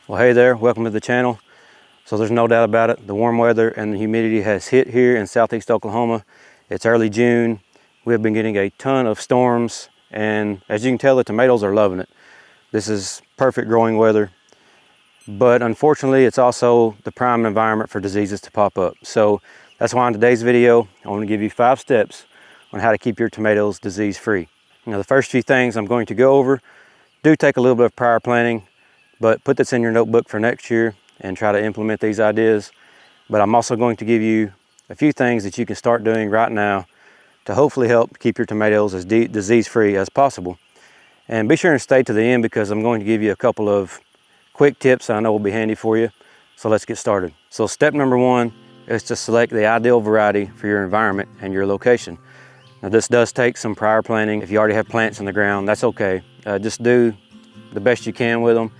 Well, hey there, welcome to the channel. So there's no doubt about it, the warm weather and the humidity has hit here in southeast Oklahoma. It's early June. We've been getting a ton of storms, and as you can tell, the tomatoes are loving it. This is perfect growing weather, but unfortunately it's also the prime environment for diseases to pop up. So that's why in today's video, I want to give you 5 steps on how to keep your tomatoes disease free. Now the first few things I'm going to go over do take a little bit of prior planning, but put this in your notebook for next year and try to implement these ideas. But I'm also going to give you a few things that you can start doing right now to hopefully help keep your tomatoes as disease-free as possible. And be sure and stay to the end because I'm going to give you a couple of quick tips I know will be handy for you. So let's get started. So step number 1 is to select the ideal variety for your environment and your location. Now this does take some prior planning. If you already have plants in the ground, that's okay. Just do the best you can with them.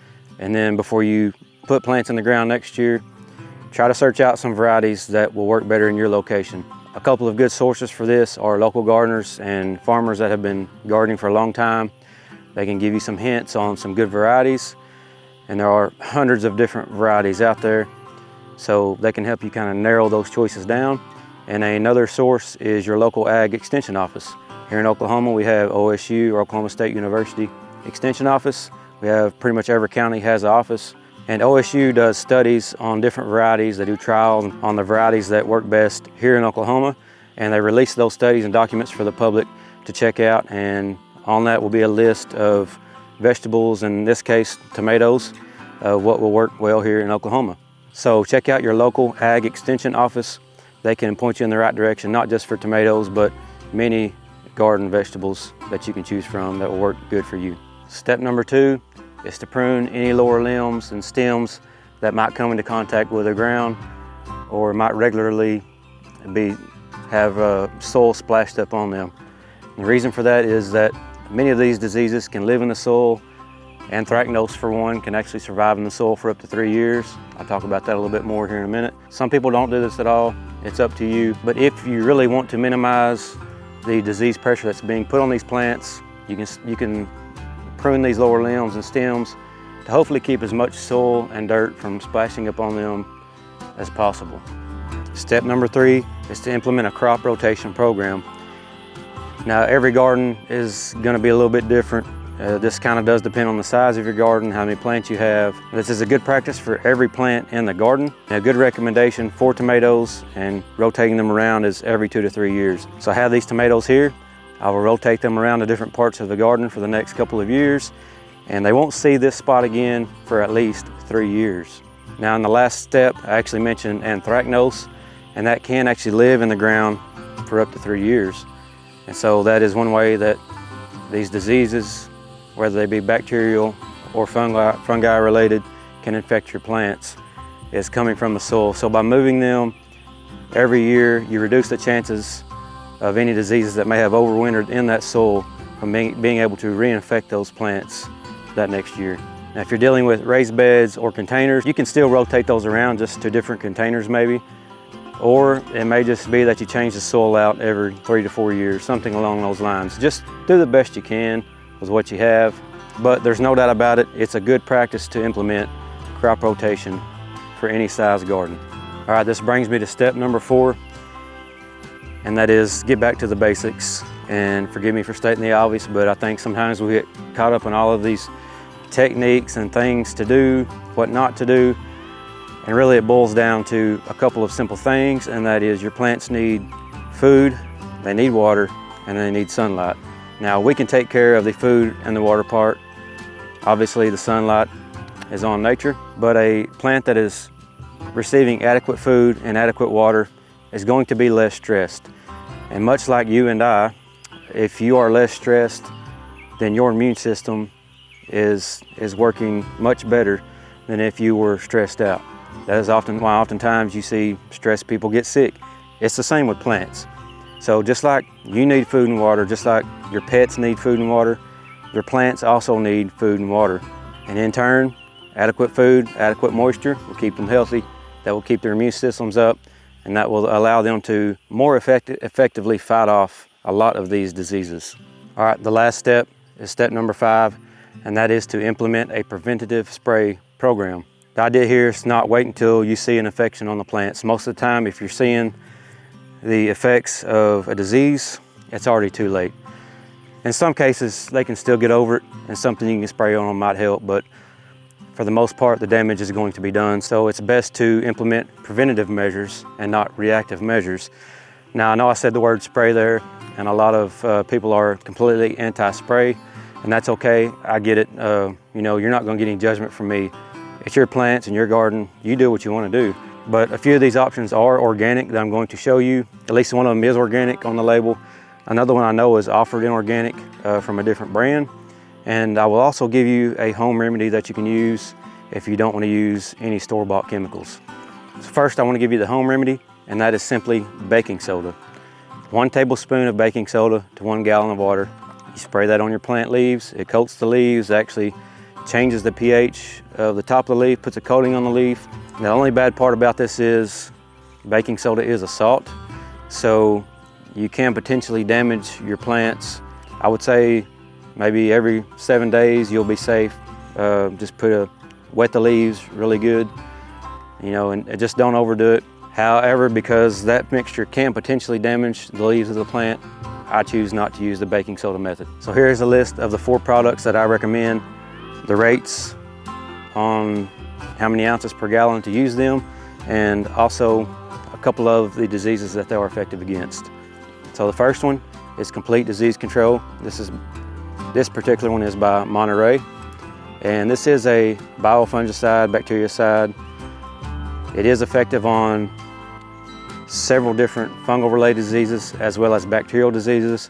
And then before you put plants in the ground next year, try to search out some varieties that will work better in your location. A couple of good sources for this are local gardeners and farmers that have been gardening for a long time. They can give you some hints on some good varieties, and there are hundreds of different varieties out there, so they can help you kind of narrow those choices down. And another source is your local ag extension office. Here in Oklahoma, we have OSU, or Oklahoma State University Extension Office. We have pretty much every county has an office. And OSU does studies on different varieties. They do trials on the varieties that work best here in Oklahoma. And they release those studies and documents for the public to check out. And on that will be a list of vegetables, in this case, tomatoes, what will work well here in Oklahoma. So check out your local ag extension office. They can point you in the right direction, not just for tomatoes, but many garden vegetables that you can choose from that will work good for you. Step number 2 is to prune any lower limbs and stems that might come into contact with the ground or might regularly have soil splashed up on them. And the reason for that is that many of these diseases can live in the soil. Anthracnose, for one, can actually survive in the soil for up to 3 years. I'll talk about that a little bit more here in a minute. Some people don't do this at all. It's up to you. But if you really want to minimize the disease pressure that's being put on these plants, you can prune these lower limbs and stems to hopefully keep as much soil and dirt from splashing up on them as possible. Step number 3 is to implement a crop rotation program. Now every garden is going to be a little bit different. This kind of does depend on the size of your garden, how many plants you have. This is a good practice for every plant in the garden. A good recommendation for tomatoes and rotating them around is every 2 to 3 years. So I have these tomatoes here. I will rotate them around to different parts of the garden for the next couple of years, and they won't see this spot again for at least 3 years. Now in the last step, I actually mentioned anthracnose, and that can actually live in the ground for up to 3 years. And so that is one way that these diseases, whether they be bacterial or fungi related, can infect your plants, is coming from the soil. So by moving them every year, you reduce the chances of any diseases that may have overwintered in that soil from being able to reinfect those plants that next year. Now if you're dealing with raised beds or containers, you can still rotate those around just to different containers maybe. Or it may just be that you change the soil out every 3 to 4 years, something along those lines. Just do the best you can with what you have, but there's no doubt about it, it's a good practice to implement crop rotation for any size garden. All right, this brings me to step number 4, and that is get back to the basics. And forgive me for stating the obvious, but I think sometimes we get caught up in all of these techniques and things to do, what not to do, and really it boils down to a couple of simple things, and that is your plants need food, they need water, and they need sunlight. Now we can take care of the food and the water part. Obviously the sunlight is on nature, but a plant that is receiving adequate food and adequate water is going to be less stressed. And much like you and I, if you are less stressed, then your immune system is working much better than if you were stressed out. That is often why oftentimes you see stressed people get sick. It's the same with plants. So just like you need food and water, just like your pets need food and water, your plants also need food and water. And in turn, adequate food, adequate moisture will keep them healthy. That will keep their immune systems up, and that will allow them to more effectively fight off a lot of these diseases. All right, the last step is step number 5, and that is to implement a preventative spray program. The idea here is not wait until you see an infection on the plants. Most of the time, if you're seeing the effects of a disease, it's already too late. In some cases, they can still get over it, and something you can spray on them might help, but for the most part, the damage is going to be done. So it's best to implement preventative measures and not reactive measures. Now, I know I said the word spray there, and a lot of people are completely anti-spray, and that's okay. I get it. You know, you're not going to get any judgment from me. It's your plants and your garden. You do what you want to do. But a few of these options are organic that I'm going to show you. At least one of them is organic on the label. Another one I know is offered inorganic from a different brand. And I will also give you a home remedy that you can use if you don't want to use any store-bought chemicals. So first, I want to give you the home remedy, and that is simply baking soda. 1 tablespoon of baking soda to 1 gallon of water. You spray that on your plant leaves. It coats the leaves, actually changes the pH of the top of the leaf, puts a coating on the leaf. Now, the only bad part about this is baking soda is a salt, so you can potentially damage your plants. I would say maybe every 7 days you'll be safe. Just wet the leaves really good, you know, and just don't overdo it. However, because that mixture can potentially damage the leaves of the plant, I choose not to use the baking soda method. So here's a list of the 4 products that I recommend, the rates on how many ounces per gallon to use them, and also a couple of the diseases that they are effective against. So the first one is complete disease control. This particular one is by Monterey, and this is a biofungicide, bactericide. It is effective on several different fungal related diseases as well as bacterial diseases.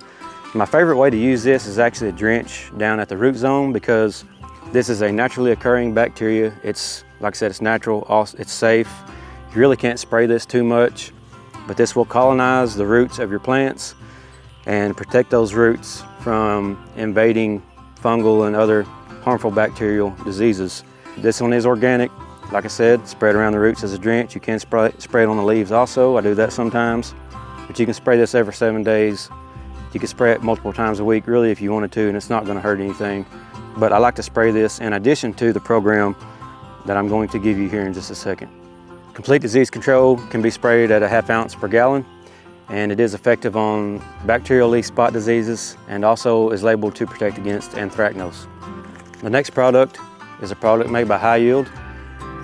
My favorite way to use this is actually a drench down at the root zone, because this is a naturally occurring bacteria. It's, like I said, it's natural, it's safe. You really can't spray this too much, but this will colonize the roots of your plants and protect those roots from invading fungal and other harmful bacterial diseases. This one is organic. Like I said, spray it around the roots as a drench. You can spray it on the leaves also. I do that sometimes, but you can spray this every 7 days. You can spray it multiple times a week, really, if you wanted to, and it's not going to hurt anything. But I like to spray this in addition to the program that I'm going to give you here in just a second. Complete disease control can be sprayed at a 1/2 ounce per gallon, and it is effective on bacterial leaf spot diseases and also is labeled to protect against anthracnose. The next product is a product made by High Yield,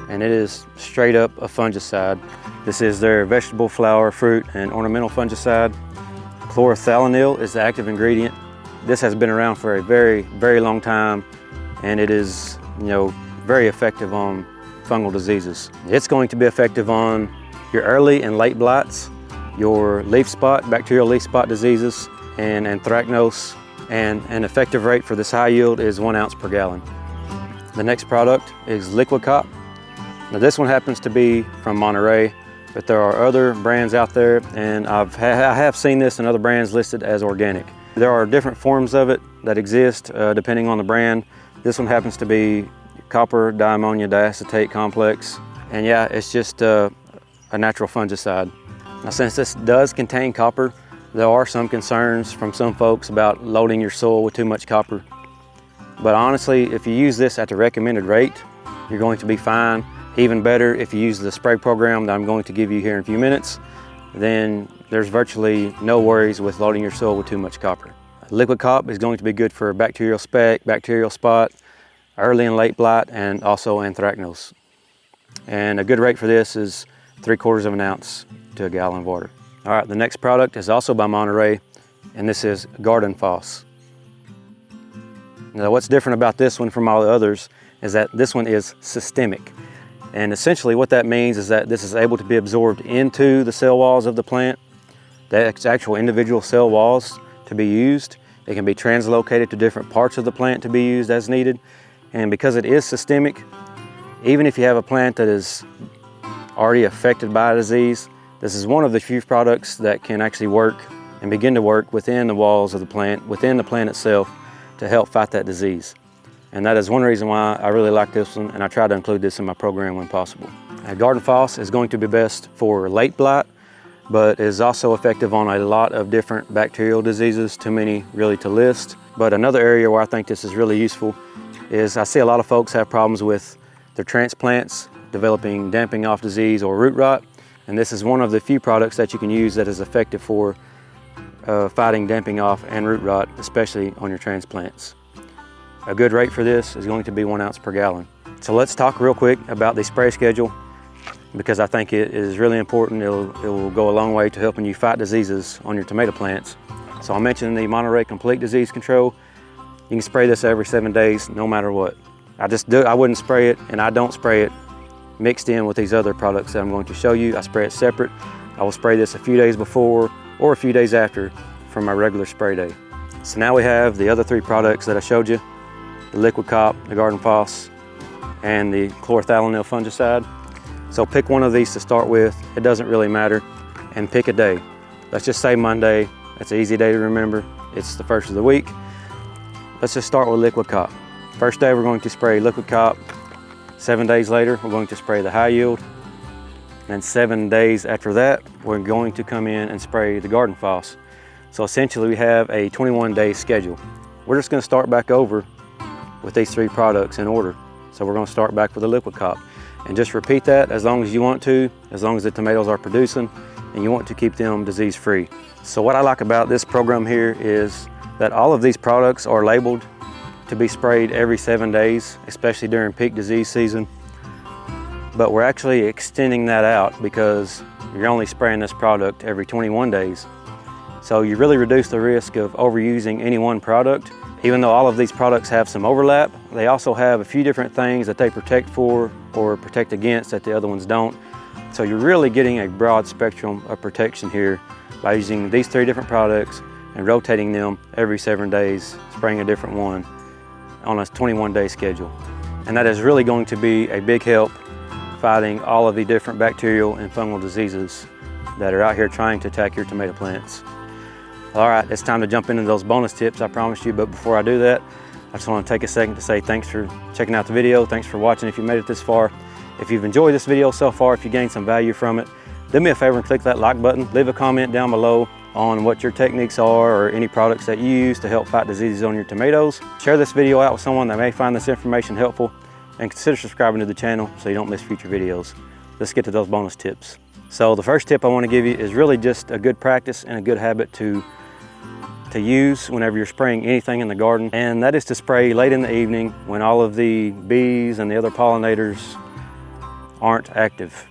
and it is straight up a fungicide. This is their vegetable, flower, fruit, and ornamental fungicide. Chlorothalonil is the active ingredient. This has been around for a very, very long time, and it is, you know, very effective on fungal diseases. It's going to be effective on your early and late blights, your leaf spot, bacterial leaf spot diseases, and anthracnose, and an effective rate for this High Yield is 1 ounce per gallon. The next product is Liquid Cop. Now this one happens to be from Monterey, but there are other brands out there, and I have seen this in other brands listed as organic. There are different forms of it that exist depending on the brand. This one happens to be copper diammonia diacetate complex, and yeah, it's just a natural fungicide. Now, since this does contain copper, there are some concerns from some folks about loading your soil with too much copper. But honestly, if you use this at the recommended rate, you're going to be fine. Even better, if you use the spray program that I'm going to give you here in a few minutes, then there's virtually no worries with loading your soil with too much copper. Liquid Cop is going to be good for bacterial speck, bacterial spot, early and late blight, and also anthracnose. And a good rate for this is 3/4 of an ounce to a gallon of water. All right, the next product is also by Monterey, and this is Garden Foss. Now, what's different about this one from all the others is that this one is systemic. And essentially what that means is that this is able to be absorbed into the cell walls of the plant, the actual individual cell walls to be used. It can be translocated to different parts of the plant to be used as needed. And because it is systemic, even if you have a plant that is already affected by a disease, this is one of the few products that can actually work and begin to work within the walls of the plant, within the plant itself, to help fight that disease. And that is one reason why I really like this one, and I try to include this in my program when possible. Garden Foss is going to be best for late blight, but is also effective on a lot of different bacterial diseases, too many really to list. But another area where I think this is really useful is I see a lot of folks have problems with They're transplants developing damping off disease or root rot, and this is one of the few products that you can use that is effective for fighting damping off and root rot, especially on your transplants. A good rate for this is going to be 1 ounce per gallon. So let's talk real quick about the spray schedule, because I think it is really important. It will go a long way to helping you fight diseases on your tomato plants. So I mentioned the Monterey Complete Disease Control. You can spray this every 7 days, no matter what. I wouldn't spray it, and I don't spray it mixed in with these other products that I'm going to show you. I spray it separate. I will spray this a few days before or a few days after from my regular spray day. So now we have the other 3 products that I showed you, the Liquid Cop, the Garden Phos, and the chlorothalonil fungicide. So pick one of these to start with. It doesn't really matter, and pick a day. Let's just say Monday. That's an easy day to remember. It's the first of the week. Let's just start with Liquid Cop. First day we're going to spray Liquid Cop. 7 days later we're going to spray the High Yield. And 7 days after that we're going to come in and spray the Garden Phos. So essentially we have a 21-day schedule. We're just going to start back over with these 3 products in order. So we're going to start back with the Liquid Cop. And just repeat that as long as you want to, as long as the tomatoes are producing and you want to keep them disease free. So what I like about this program here is that all of these products are labeled to be sprayed every 7 days, especially during peak disease season. But we're actually extending that out because you're only spraying this product every 21 days. So you really reduce the risk of overusing any one product. Even though all of these products have some overlap, they also have a few different things that they protect for or protect against that the other ones don't. So you're really getting a broad spectrum of protection here by using these 3 different products and rotating them every 7 days, spraying a different one on a 21-day schedule. And that is really going to be a big help fighting all of the different bacterial and fungal diseases that are out here trying to attack your tomato plants. All right, it's time to jump into those bonus tips I promised you, but before I do that, I just want to take a second to say thanks for checking out the video. Thanks for watching if you made it this far. If you've enjoyed this video so far, if you gained some value from it, do me a favor and click that like button. Leave a comment down below on what your techniques are or any products that you use to help fight diseases on your tomatoes. Share this video out with someone that may find this information helpful, and consider subscribing to the channel so you don't miss future videos. Let's get to those bonus tips. So the first tip I want to give you is really just a good practice and a good habit to use whenever you're spraying anything in the garden, and that is to spray late in the evening when all of the bees and the other pollinators aren't active.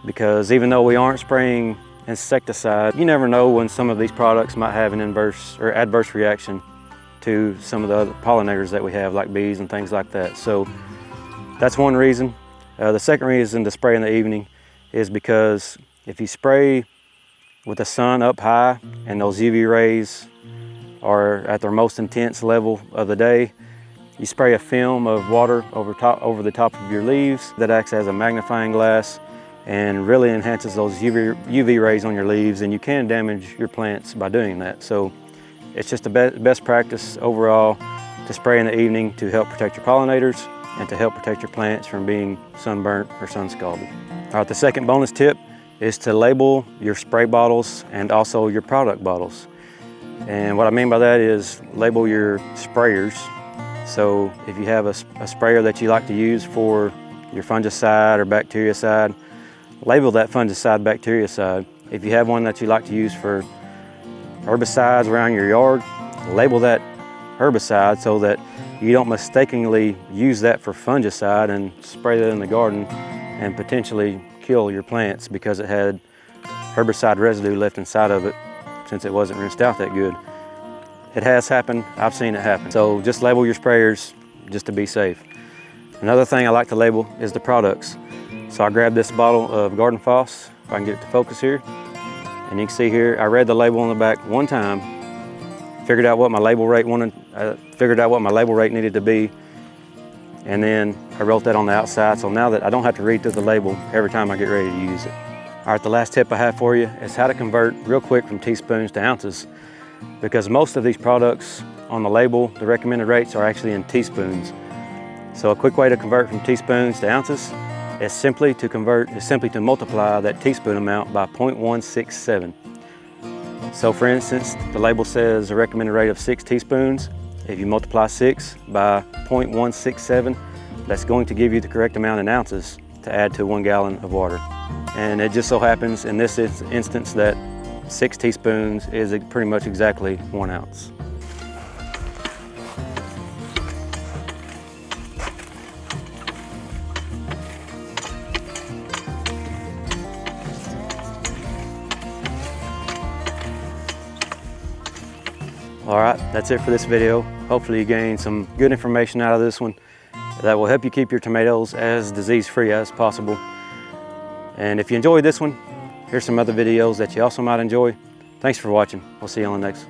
Because even though we aren't spraying insecticide, you never know when some of these products might have an inverse or adverse reaction to some of the other pollinators that we have, like bees and things like that. So that's one reason. The second reason to spray in the evening is because if you spray with the sun up high and those UV rays are at their most intense level of the day, you spray a film of water over the top of your leaves that acts as a magnifying glass and really enhances those UV rays on your leaves, and you can damage your plants by doing that. So it's just the best practice overall to spray in the evening to help protect your pollinators and to help protect your plants from being sunburnt or sun scalded. All right, the second bonus tip is to label your spray bottles and also your product bottles. And what I mean by that is label your sprayers. So if you have a sprayer that you like to use for your fungicide or bactericide, label that fungicide, bactericide. If you have one that you like to use for herbicides around your yard, label that herbicide so that you don't mistakenly use that for fungicide and spray that in the garden and potentially kill your plants because it had herbicide residue left inside of it since it wasn't rinsed out that good. It has happened. I've seen it happen. So just label your sprayers just to be safe. Another thing I like to label is the products. So I grabbed this bottle of Garden Phos, if I can get it to focus here. And you can see here, I read the label on the back one time, figured out what my label rate needed to be, and then I wrote that on the outside, so now that I don't have to read through the label every time I get ready to use it. All right, the last tip I have for you is how to convert real quick from teaspoons to ounces, because most of these products on the label, the recommended rates are actually in teaspoons. So a quick way to convert from teaspoons to ounces is simply to multiply that teaspoon amount by 0.167. So for instance, the label says a recommended rate of 6 teaspoons. If you multiply 6 by 0.167, that's going to give you the correct amount in ounces to add to 1 gallon of water. And it just so happens in this instance that 6 teaspoons is pretty much exactly 1 ounce. All right, that's it for this video. Hopefully you gained some good information out of this one that will help you keep your tomatoes as disease-free as possible. And if you enjoyed this one, here's some other videos that you also might enjoy. Thanks for watching. We'll see you on the next.